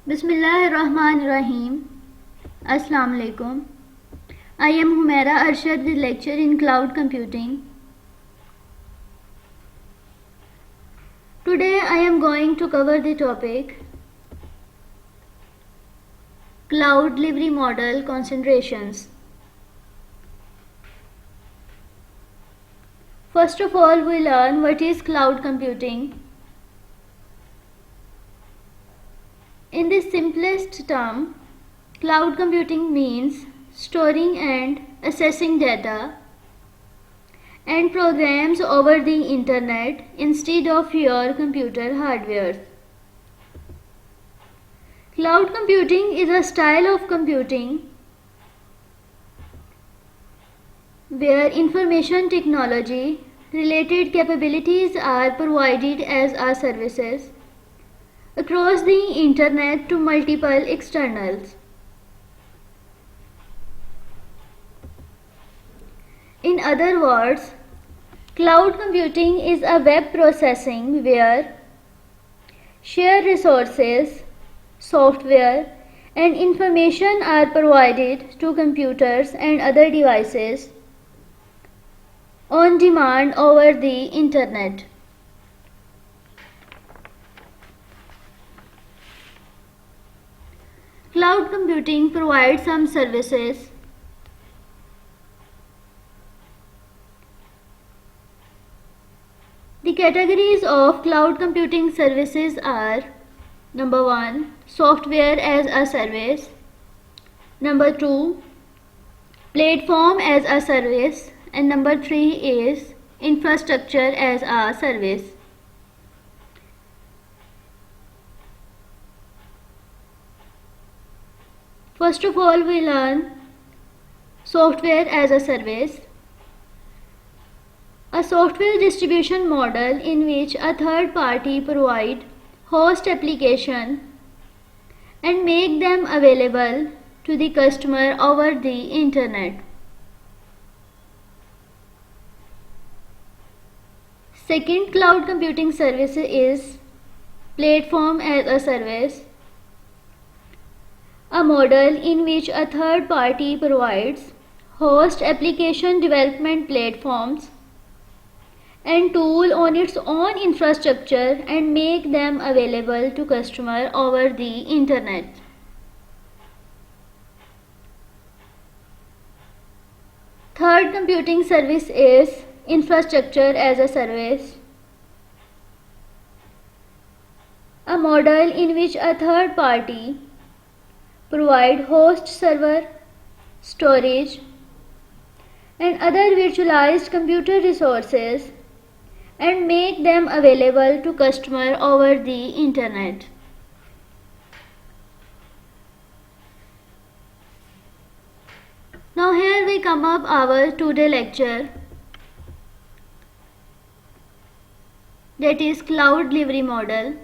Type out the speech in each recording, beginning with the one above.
Bismillahirrahmanirrahim. Assalamu alaikum. I am Humaira Arshad with lecture in cloud computing. Today I am going to cover the topic Cloud Delivery Model Considerations. First of all, we learn what is cloud computing. In the simplest term, cloud computing means storing and accessing data and programs over the internet instead of your computer hardware. Cloud computing is a style of computing where information technology related capabilities are provided as a services across the internet to multiple externals. In other words, cloud computing is a web processing where shared resources, software, and information are provided to computers and other devices on demand over the internet. Cloud computing provides some services. The categories of cloud computing services are: number 1, software as a service; number 2, platform as a service; and number 3 is infrastructure as a service. First of all, we learn software as a service. A software distribution model in which a third party provide host application and make them available to the customer over the internet. Second cloud computing service is platform as a service, a model in which a third party provides host application development platforms and tool on its own infrastructure and make them available to customer over the internet. Third computing service is infrastructure as a service, a model in which a third party provide host server, storage, and other virtualized computer resources and make them available to customer over the internet. Now here we come up our today lecture, that is cloud delivery model.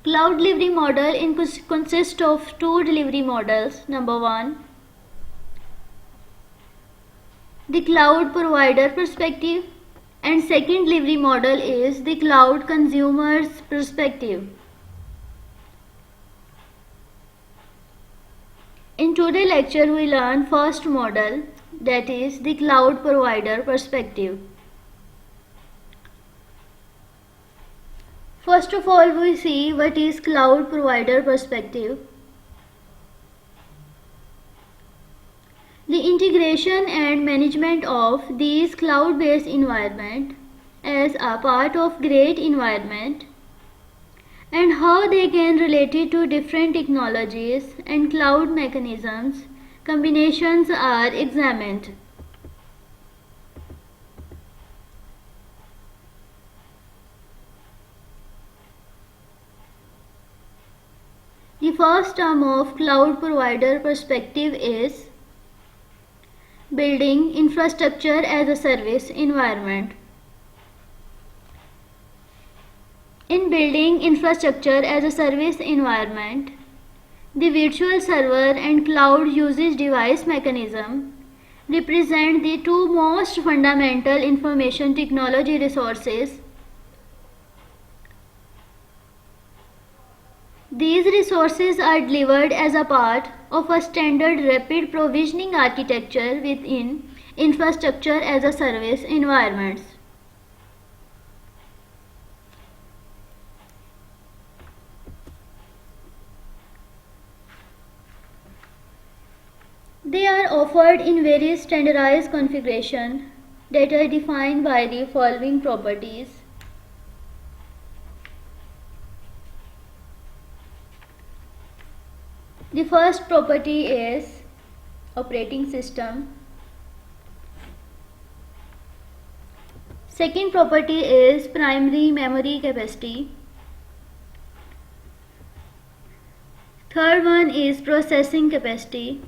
Cloud delivery model consists of two delivery models. Number 1, the cloud provider perspective, and second delivery model is the cloud consumer's perspective. In today's lecture we learn first model, that is the cloud provider perspective. First of all, we see what is cloud provider perspective. The integration and management of these cloud-based environment as a part of great environment and how they can relate it to different technologies and cloud mechanisms combinations are examined. The first term of cloud provider perspective is building infrastructure as a service environment. In building infrastructure as a service environment, the virtual server and cloud usage device mechanism represent the two most fundamental information technology resources These resources are delivered as a part of a standard rapid provisioning architecture within infrastructure as a service environments. They are offered in various standardized configurations that are defined by the following properties. The first property is operating system. Second property is primary memory capacity. Third one is processing capacity.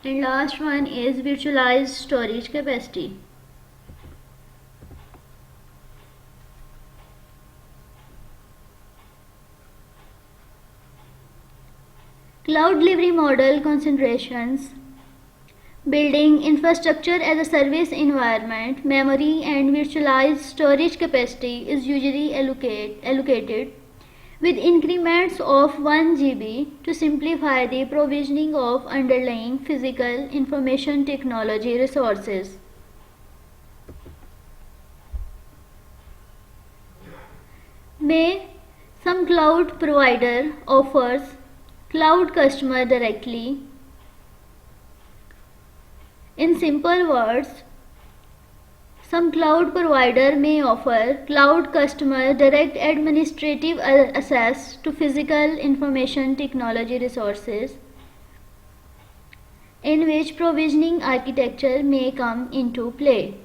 And last one is virtualized storage capacity. Cloud delivery model considerations. Building infrastructure as a service environment, memory and virtualized storage capacity is usually allocated with increments of 1 GB to simplify the provisioning of underlying physical information technology resources. May some cloud provider offers cloud customer directly. In simple words, some cloud provider may offer cloud customer direct administrative access to physical information technology resources, in which provisioning architecture may come into play.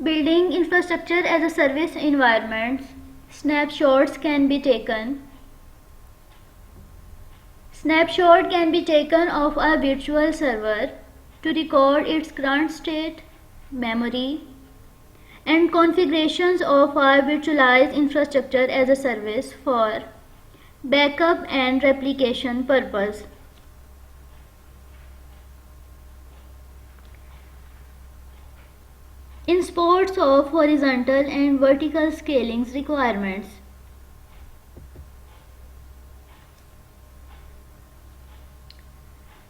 Building infrastructure as a service environments, snapshots can be taken. Snapshot can be taken of a virtual server to record its current state, memory, and configurations of our virtualized infrastructure as a service for backup and replication purpose. In sports of horizontal and vertical scalings requirements.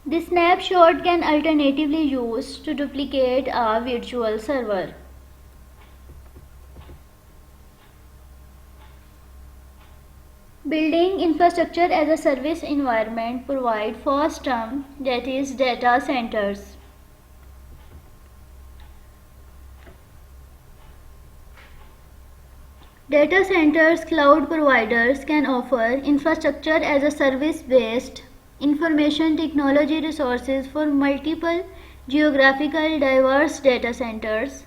The snapshot can alternatively use to duplicate a virtual server. Building infrastructure as a service environment provide first term, that is data centers. Data centers cloud providers can offer infrastructure as a service based information technology resources for multiple geographical diverse data centers.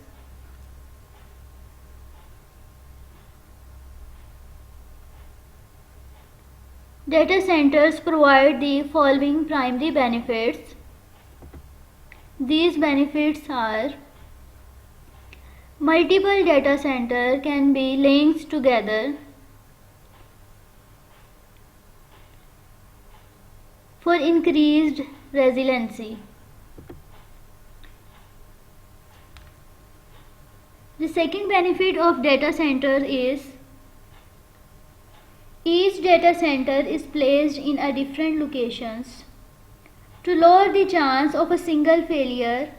Data centers provide the following primary benefits. These benefits are: multiple data centers can be linked together for increased resiliency. The second benefit of data center is each data center is placed in a different locations to lower the chance of a single failure,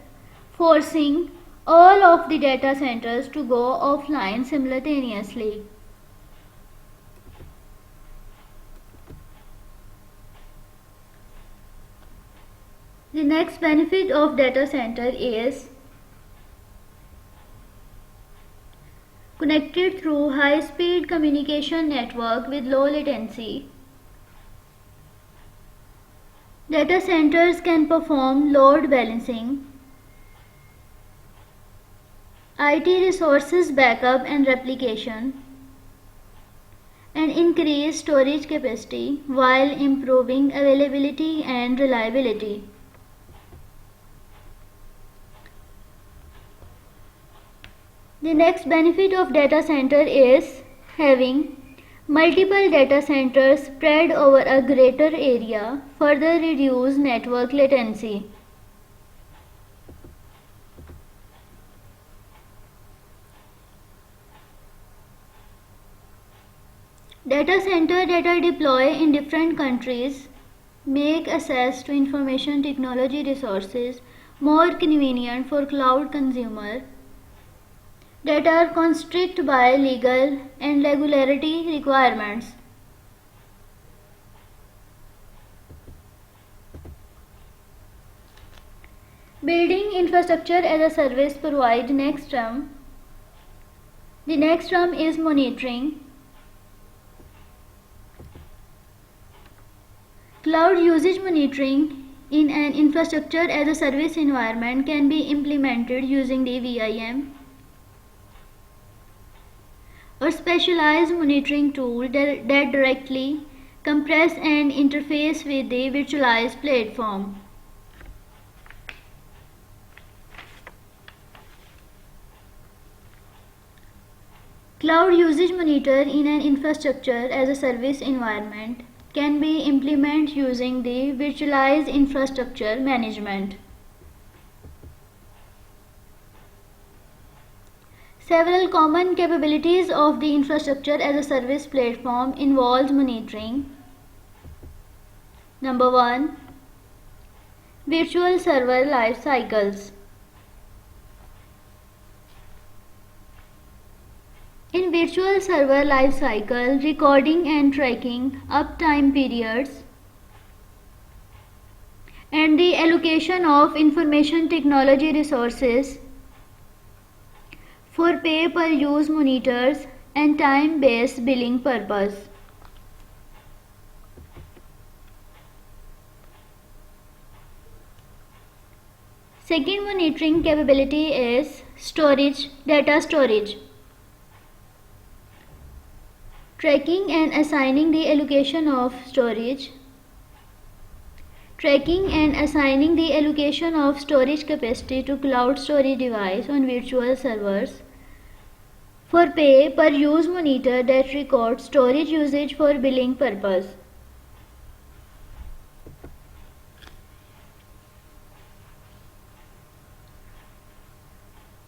forcing all of the data centers to go offline simultaneously. The next benefit of data center is connected through high-speed communication network with low latency. Data centers can perform load balancing, IT resources backup and replication, and increase storage capacity while improving availability and reliability. The next benefit of data center is having multiple data centers spread over a greater area further reduce network latency. Data centers that are deployed in different countries make access to information technology resources more convenient for cloud consumers that are constricted by legal and regulatory requirements. Building infrastructure as a service provides next term. The next term is monitoring. Cloud usage monitoring in an infrastructure as a service environment can be implemented using the VIM or specialized monitoring tool that directly compress and interface with the virtualized platform. Cloud usage monitor in an infrastructure as a service environment can be implemented using the virtualized infrastructure management. Several common capabilities of the infrastructure as a service platform involve monitoring. Number 1. Virtual server life cycles. In virtual server lifecycle, recording and tracking uptime periods and the allocation of information technology resources for pay-per-use monitors and time-based billing purpose. Second monitoring capability is data storage. Tracking and assigning the allocation of storage. Tracking and assigning the allocation of storage capacity to cloud storage device on virtual servers for pay-per-use monitor that records storage usage for billing purpose.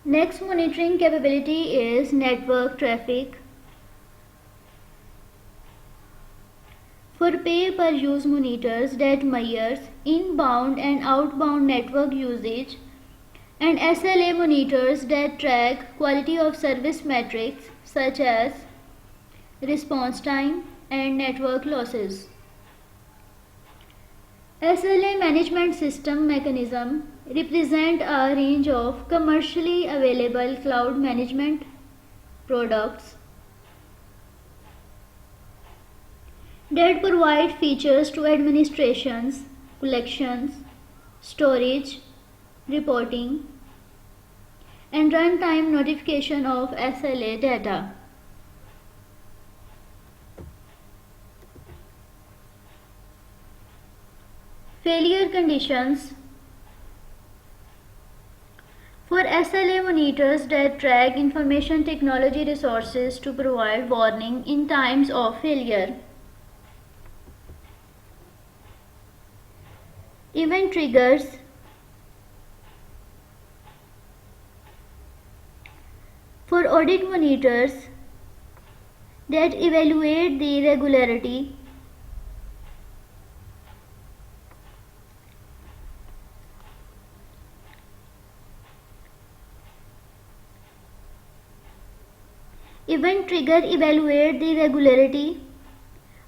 Next monitoring capability is network traffic. For pay-per-use monitors that measures inbound and outbound network usage, and SLA monitors that track quality of service metrics such as response time and network losses. SLA management system mechanism represent a range of commercially available cloud management products that provide features to administrations, collections, storage, reporting, and runtime notification of SLA data. Failure conditions. For SLA monitors that track information technology resources to provide warning in times of failure. Event triggers. For audit monitors that evaluate the regularity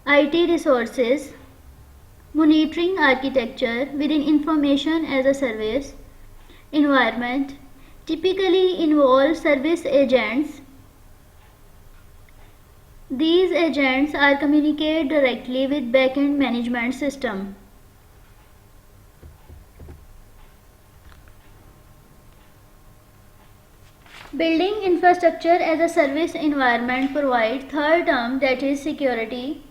IT resources. Monitoring architecture within information as a service environment typically involves service agents. These agents are communicate directly with backend management system. Building infrastructure as a service environment provides third term, that is security.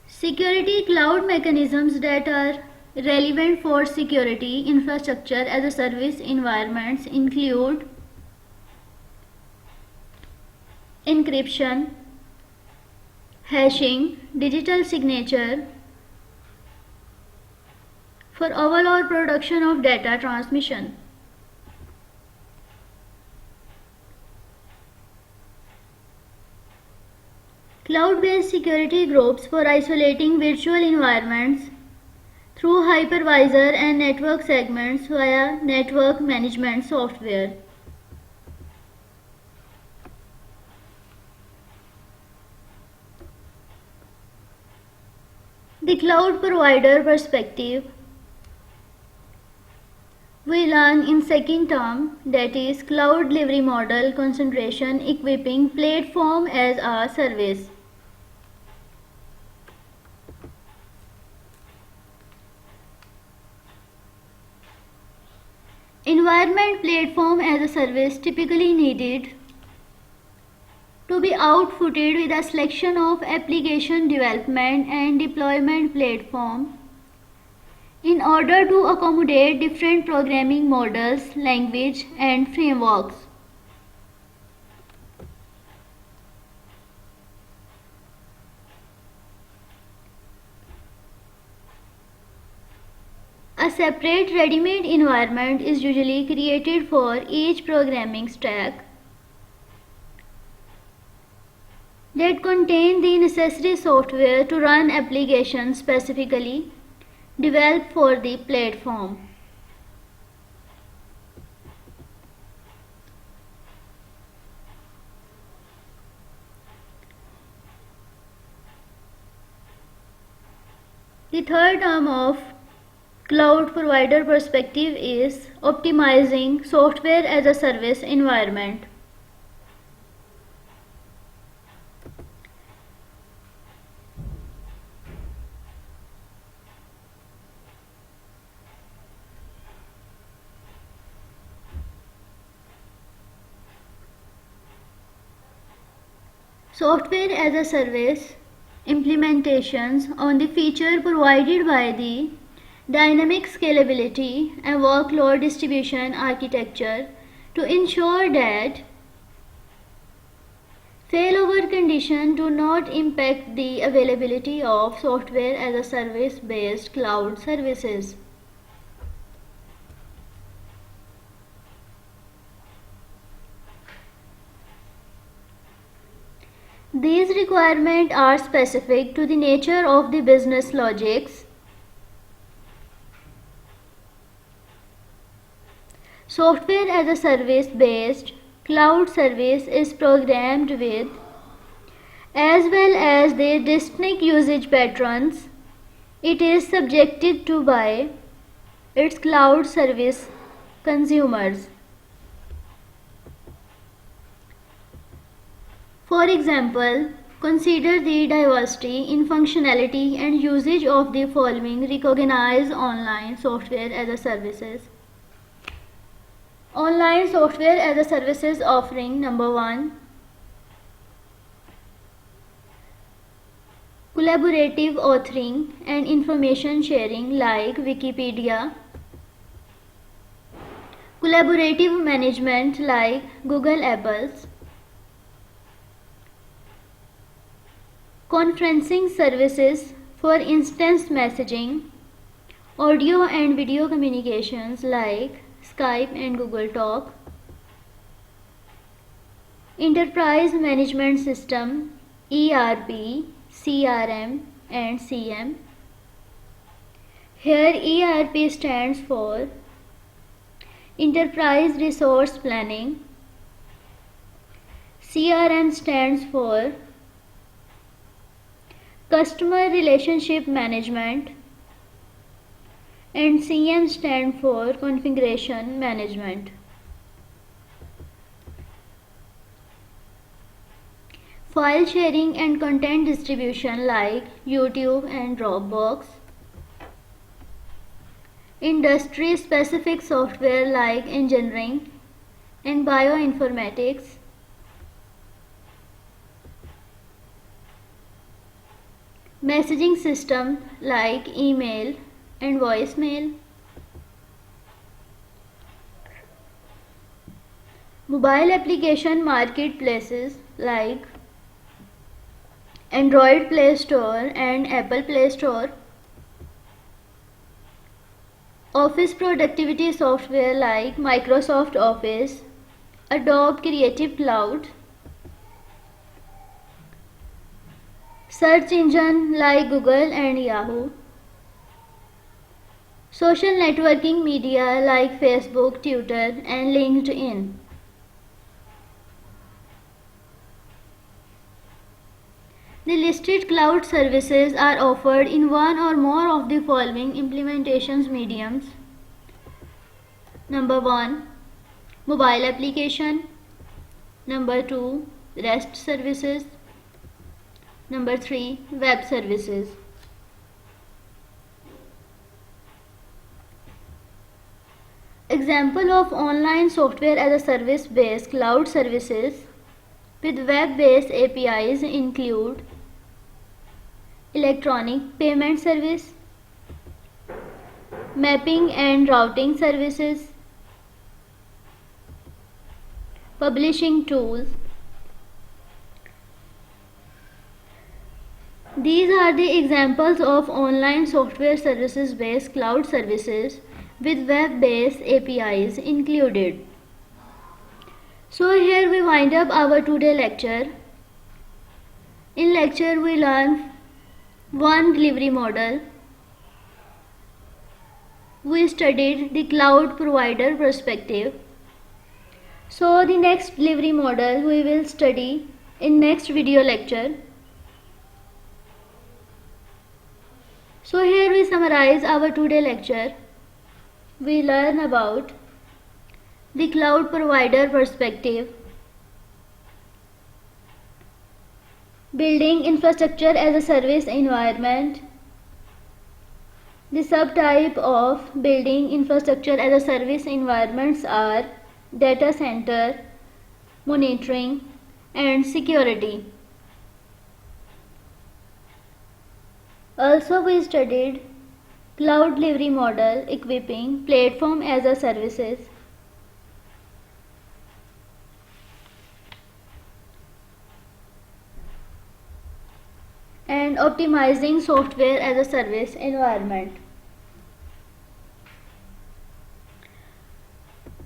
Security cloud mechanisms that are relevant for security infrastructure as a service environments include encryption, hashing, digital signature for overall production of data transmission. Cloud-based security groups for isolating virtual environments through hypervisor and network segments via network management software. The cloud provider perspective we learn in second term, that is cloud delivery model concentration equipping platform as a service. Environment platform as a service typically needed to be outfitted with a selection of application development and deployment platform in order to accommodate different programming models, language, and frameworks. A separate ready-made environment is usually created for each programming stack that contain the necessary software to run applications specifically developed for the platform. The third term of cloud provider perspective is optimizing software as a service environment. Software as a service implementations on the feature provided by the dynamic scalability and workload distribution architecture to ensure that failover conditions do not impact the availability of software as a service based cloud services. These requirements are specific to the nature of the business logics. Software as a service based cloud service is programmed with, as well as the distinct usage patterns it is subjected to by its cloud service consumers. For example, consider the diversity in functionality and usage of the following recognized online software as a services. Online software as a services offering: number 1, collaborative authoring and information sharing like Wikipedia, collaborative management like Google Apples, conferencing services for instance messaging, audio and video communications like Skype and Google Talk, enterprise management system ERP, CRM and CM. Here ERP stands for Enterprise Resource Planning, CRM stands for Customer Relationship Management, and CM stands for Configuration Management. File sharing and content distribution like YouTube and Dropbox. Industry specific software like engineering and bioinformatics. Messaging system like email and voicemail. Mobile application marketplaces like Android Play Store and Apple Play Store. Office productivity software like Microsoft Office, Adobe Creative Cloud, search engine like Google and Yahoo, social networking media like Facebook, Twitter, and LinkedIn. The listed cloud services are offered in one or more of the following implementations mediums. Number 1, mobile application. Number 2, REST services. Number 3, web services. Example of online software as a service based cloud services with web-based APIs include electronic payment service, mapping and routing services, publishing tools. These are the examples of online software services based cloud services with web-based APIs included. So here we wind up our today lecture. In lecture we learn one delivery model. We studied the cloud provider perspective. So the next delivery model we will study in next video lecture. So here we summarize our today lecture. We learn about the cloud provider perspective, building infrastructure as a service environment. The subtype of building infrastructure as a service environments are data center, monitoring, and security. Also we studied cloud delivery model equipping platform as a services. And optimizing software as a service environment.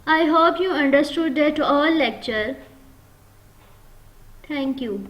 I hope you understood that all lecture. Thank you.